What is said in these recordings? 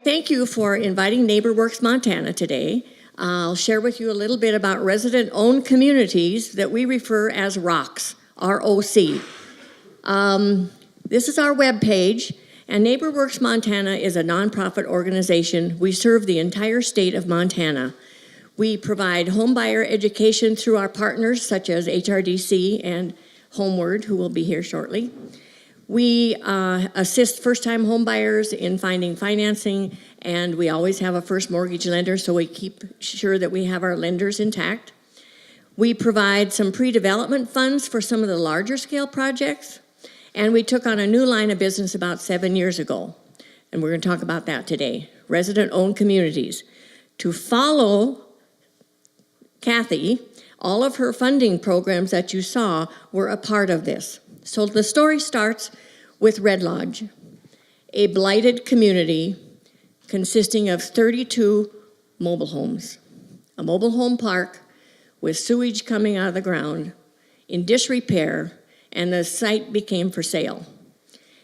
Thank you for inviting NeighborWorks Montana today. I'll share with you a little bit about resident-owned communities that we refer as ROCs, R-O-C. This is our webpage, and NeighborWorks Montana is a nonprofit organization. We serve the entire state of Montana. We provide homebuyer education through our partners such as HRDC and Homeward, who will be here shortly. We assist first-time homebuyers in finding financing, and we always have a first mortgage lender, so we keep sure that we have our lenders intact. We provide some pre-development funds for some of the larger scale projects, and we took on a new line of business about 7 years ago, and we're going to talk about that today, resident-owned communities. To follow Kathy, all of her funding programs that you saw were a part of this. So the story starts with Red Lodge, a blighted community consisting of 32 mobile homes, a mobile home park with sewage coming out of the ground, in disrepair, and the site became for sale.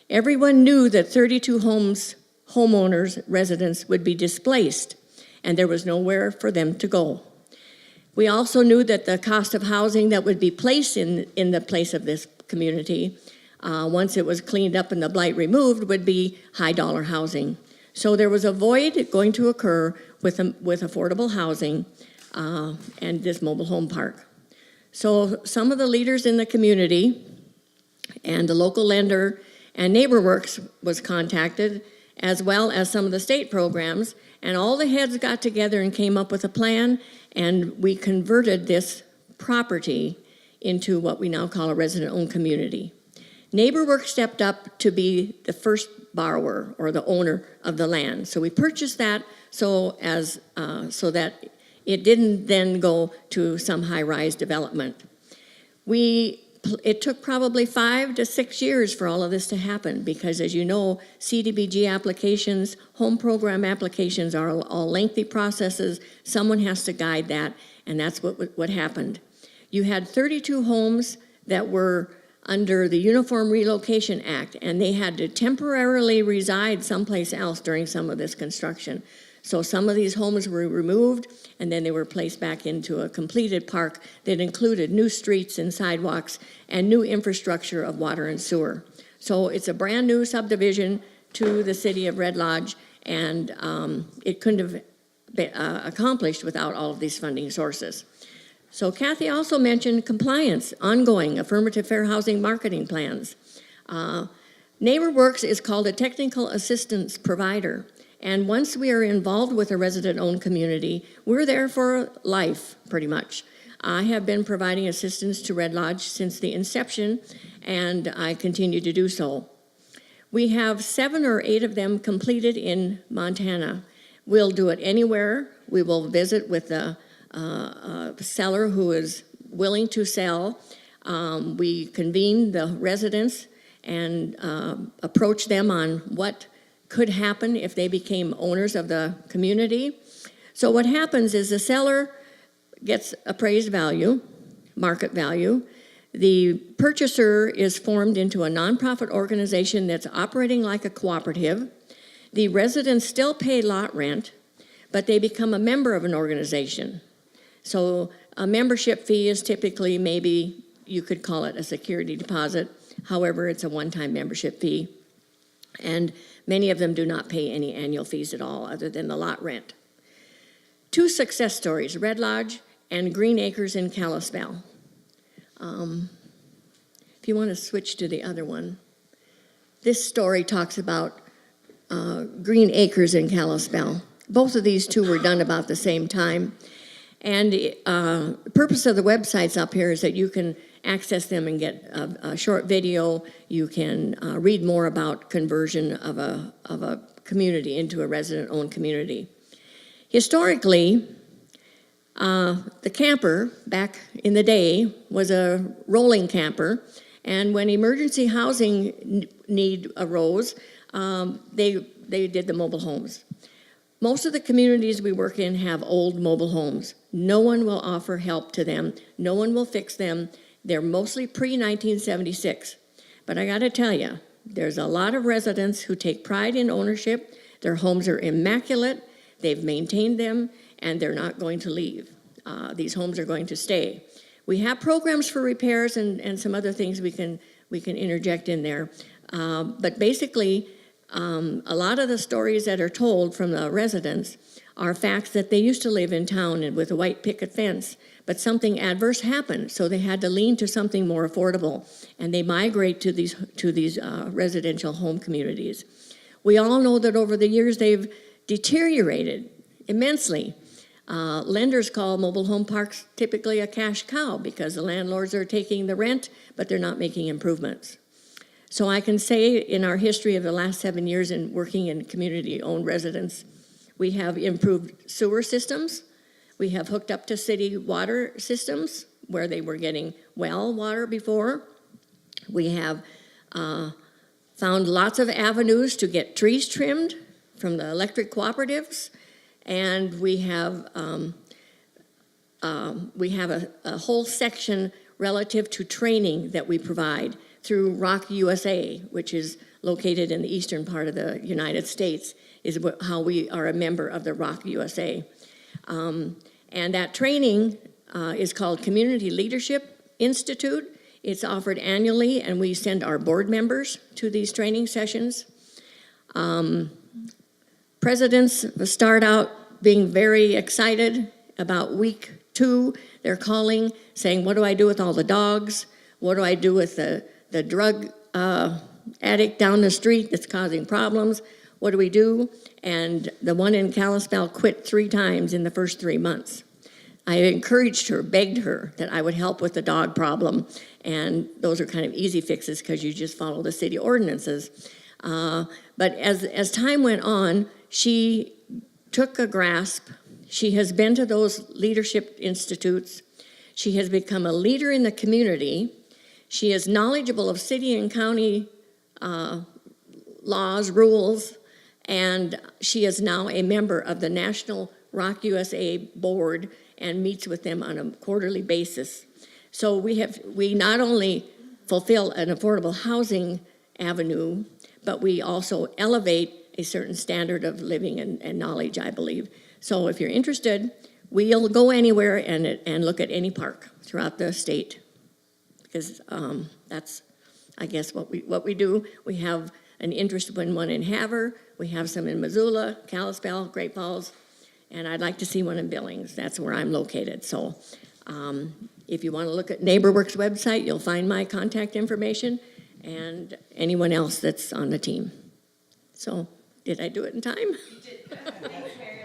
Everyone knew that 32 homeowners, residents would be displaced, and there was nowhere for them to go. We also knew that the cost of housing that would be placed in the place of this community, once it was cleaned up and the blight removed, would be high dollar housing. So there was a void going to occur with affordable housing and this mobile home park. So some of the leaders in the community and the local lender and NeighborWorks was contacted, as well as some of the state programs, and all the heads got together and came up with a plan, and we converted this property into what we now call a resident-owned community. NeighborWorks stepped up to be the first borrower or the owner of the land. So we purchased that so that it didn't then go to some high-rise development. It took probably 5 to 6 years for all of this to happen because, as you know, CDBG applications, home program applications are all lengthy processes. Someone has to guide that, and that's what happened. You had 32 homes that were under the Uniform Relocation Act, and they had to temporarily reside someplace else during some of this construction. So some of these homes were removed, and then they were placed back into a completed park that included new streets and sidewalks and new infrastructure of water and sewer. So it's a brand new subdivision to the city of Red Lodge, and it couldn't have been accomplished without all of these funding sources. So Kathy also mentioned compliance, ongoing affirmative fair housing marketing plans. NeighborWorks is called a technical assistance provider. And once we are involved with a resident-owned community, we're there for life, pretty much. I have been providing assistance to Red Lodge since the inception, and I continue to do so. We have 7 or 8 of them completed in Montana. We'll do it anywhere. We will visit with a seller who is willing to sell. We convene the residents and approach them on what could happen if they became owners of the community. So what happens is the seller gets appraised value, market value. The purchaser is formed into a nonprofit organization that's operating like a cooperative. The residents still pay lot rent, but they become a member of an organization. So a membership fee is typically, maybe you could call it a security deposit. However, it's a one-time membership fee. And many of them do not pay any annual fees at all other than the lot rent. 2 success stories, Red Lodge and Green Acres in Kalispell. If you want to switch to the other one. This story talks about Green Acres in Kalispell. Both of these 2 were done about the same time. And the purpose of the websites up here is that you can access them and get a short video. You can read more about conversion of a community into a resident-owned community. Historically, the camper back in the day was a rolling camper, and when emergency housing need arose, they did the mobile homes. Most of the communities we work in have old mobile homes. No one will offer help to them. No one will fix them. They're mostly pre-1976. But I got to tell you, there's a lot of residents who take pride in ownership. Their homes are immaculate, they've maintained them, and they're not going to leave. These homes are going to stay. We have programs for repairs and some other things we can interject in there. But basically, a lot of the stories that are told from the residents are facts that they used to live in town and with a white picket fence, but something adverse happened, so they had to lean to something more affordable, and they migrate to these residential home communities. We all know that over the years they've deteriorated immensely. Lenders call mobile home parks typically a cash cow because the landlords are taking the rent, but they're not making improvements. So I can say in our history of the last 7 years in working in community-owned residence, we have improved sewer systems. We have hooked up to city water systems where they were getting well water before. We have found lots of avenues to get trees trimmed from the electric cooperatives. And we have a whole section relative to training that we provide through Rock USA, which is located in the eastern part of the United States, is how we are a member of the Rock USA. And that training is called Community Leadership Institute. It's offered annually, and we send our board members to these training sessions. Presidents start out being very excited about week 2. They're calling, saying, what do I do with all the dogs? What do I do with the drug addict down the street that's causing problems? What do we do? And the one in Kalispell quit 3 times in the first 3 months. I encouraged her, begged her that I would help with the dog problem. And those are kind of easy fixes because you just follow the city ordinances. But as time went on, she took a grasp. She has been to those leadership institutes. She has become a leader in the community. She is knowledgeable of city and county laws, rules, and she is now a member of the National Rock USA Board and meets with them on a quarterly basis. So we not only fulfill an affordable housing avenue, but we also elevate a certain standard of living and knowledge, I believe. So if you're interested, we'll go anywhere and look at any park throughout the state, because that's, I guess, what we do. We have an interest in one in Havre, we have some in Missoula, Kalispell, Great Falls, and I'd like to see one in Billings. That's where I'm located. So if you want to look at NeighborWorks website, you'll find my contact information and anyone else that's on the team. So did I do it in time? You did. Thanks, Mary.